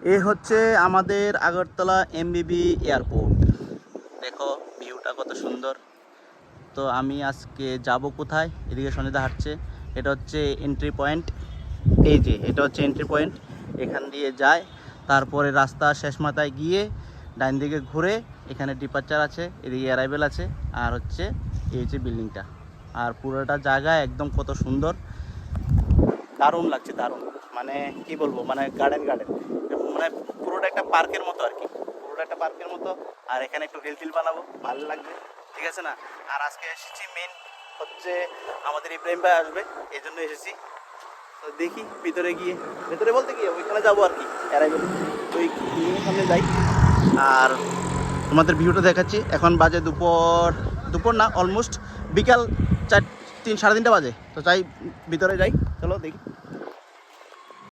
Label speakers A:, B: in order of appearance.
A: এ হচ্ছে আমাদের আগরতলা এমবিবি এয়ারপোর্ট। দেখো ভিউটা কত সুন্দর। তো আমি আজকে যাব কোথায়, এদিকে সঞ্জিতা হাঁটছে। এটা হচ্ছে এন্ট্রি পয়েন্ট। এই যে এটা হচ্ছে এন্ট্রি পয়েন্ট, এখান দিয়ে যায়। তারপরে রাস্তা শেষ মাথায় গিয়ে ডাইন দিকে ঘুরে এখানে ডিপার্চার আছে, এদিকে অ্যারাইভেল আছে। আর হচ্ছে এই যে বিল্ডিংটা, আর পুরোটা জায়গা একদম কত সুন্দর, দারুণ লাগছে, দারুণ। মানে কি বলবো, মানে গার্ডেন গার্ডেন, মানে পুরোটা একটা পার্কের মতো আর কি, পুরোটা একটা পার্কের মতো। আর এখানে একটু রিল টিল বানাবো, ভালো লাগবে, ঠিক আছে না? আর আজকে এসেছি মেন হচ্ছে আমাদের ইব্রাহিম ভাই আসবে, এই জন্য এসেছি। তো দেখি ভিতরে গিয়ে, ভেতরে বলতে গিয়ে ওইখানে যাবো আর কি, অ্যারাইভেল ওই বিল্ডিংয়ের সামনে যাই। আর তোমাদের ভিউটা দেখাচ্ছি। এখন বাজে দুপুর, না অলমোস্ট বিকাল 4-3 সাড়ে 3টা বাজে। তো যাই, ভিতরে যাই, চলো দেখি।